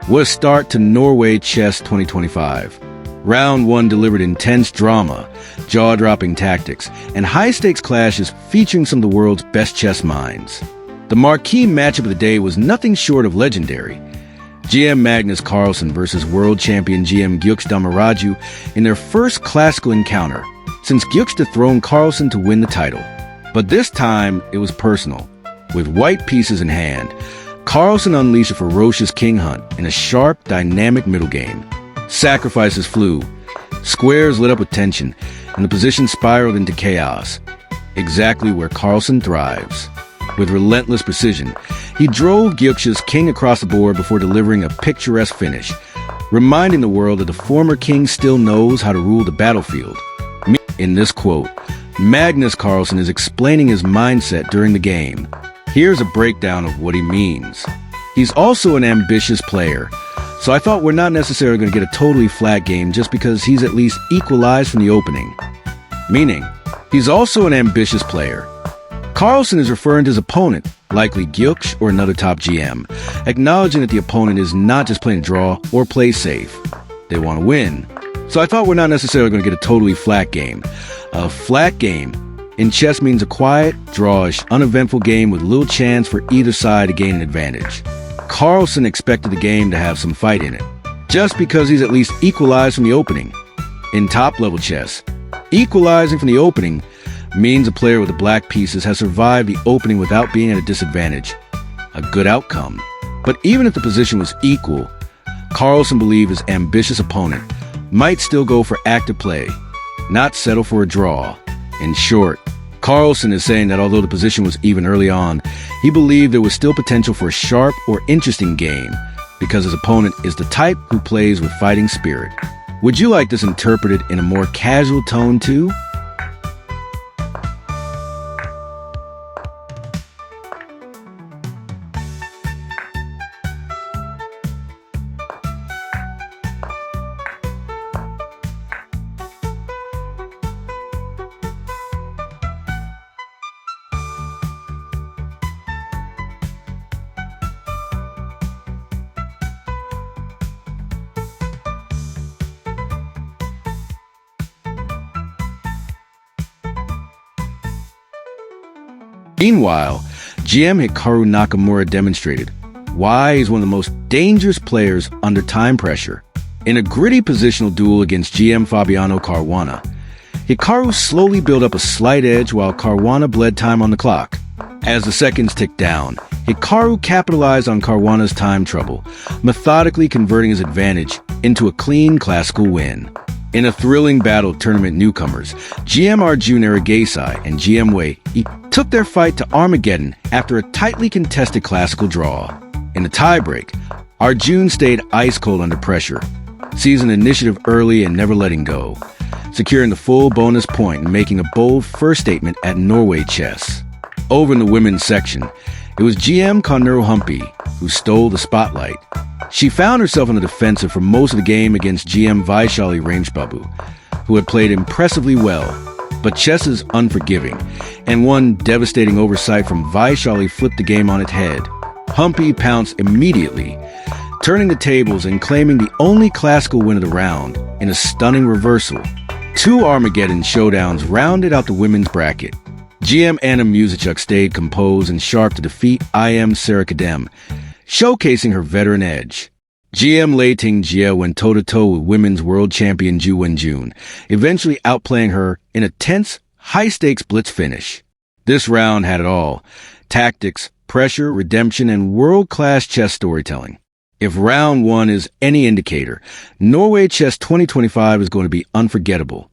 What a start to Norway Chess 2025. Round 1 delivered intense drama, jaw-dropping tactics, and high-stakes clashes featuring some of the world's best chess minds. The marquee matchup of the day was nothing short of legendary. GM Magnus Carlsen versus world champion GM Gukesh Dommaraju in their first classical encounter, since Gukesh dethroned Carlsen to win the title. But this time, it was personal. With white pieces in hand, Carlsen unleashed a ferocious king hunt in a sharp, dynamic middle game. Sacrifices flew, squares lit up with tension, and the position spiraled into chaos. Exactly where Carlsen thrives. With relentless precision, he drove Gukesh's king across the board before delivering a picturesque finish, reminding the world that the former king still knows how to rule the battlefield. In this quote, Magnus Carlsen is explaining his mindset during the game. Here's a breakdown of what he means. He's also an ambitious player, so I thought we're not necessarily going to get a totally flat game just because he's at least equalized from the opening. Meaning, he's also an ambitious player. Carlsen is referring to his opponent, likely Gukesh or another top GM, acknowledging that the opponent is not just playing to draw or play safe. They want to win. So I thought we're not necessarily going to get a totally flat game. A flat game in chess means a quiet, drawish, uneventful game with little chance for either side to gain an advantage. Carlsen expected the game to have some fight in it, just because he's at least equalized from the opening. In top-level chess, equalizing from the opening means a player with the black pieces has survived the opening without being at a disadvantage. A good outcome. But even if the position was equal, Carlsen believed his ambitious opponent might still go for active play, not settle for a draw. In short, Carlsen is saying that although the position was even early on, he believed there was still potential for a sharp or interesting game because his opponent is the type who plays with fighting spirit. Would you like this interpreted in a more casual tone too? Meanwhile, GM Hikaru Nakamura demonstrated why he's one of the most dangerous players under time pressure. In a gritty positional duel against GM Fabiano Caruana, Hikaru slowly built up a slight edge while Caruana bled time on the clock. As the seconds ticked down, Hikaru capitalized on Caruana's time trouble, methodically converting his advantage into a clean classical win. In a thrilling battle of tournament newcomers, GM Arjun Erigaisi and GM Wei took their fight to Armageddon after a tightly contested classical draw. In the tiebreak, Arjun stayed ice-cold under pressure, seizing initiative early and never letting go, securing the full bonus point and making a bold first statement at Norway Chess. Over in the women's section, it was GM Koneru Humpy who stole the spotlight. She found herself on the defensive for most of the game against GM Vaishali Rangebabu, who had played impressively well. But chess is unforgiving, and one devastating oversight from Vaishali flipped the game on its head. Humpy pounced immediately, turning the tables and claiming the only classical win of the round in a stunning reversal. 2 Armageddon showdowns rounded out the women's bracket. GM Anna Musachuk stayed composed and sharp to defeat IM Sarah Kadem, showcasing her veteran edge. GM Lei Ting Jie went toe-to-toe with women's world champion Ju Wenjun, eventually outplaying her in a tense, high-stakes blitz finish. This round had it all: tactics, pressure, redemption, and world-class chess storytelling. If round 1 is any indicator, Norway Chess 2025 is going to be unforgettable.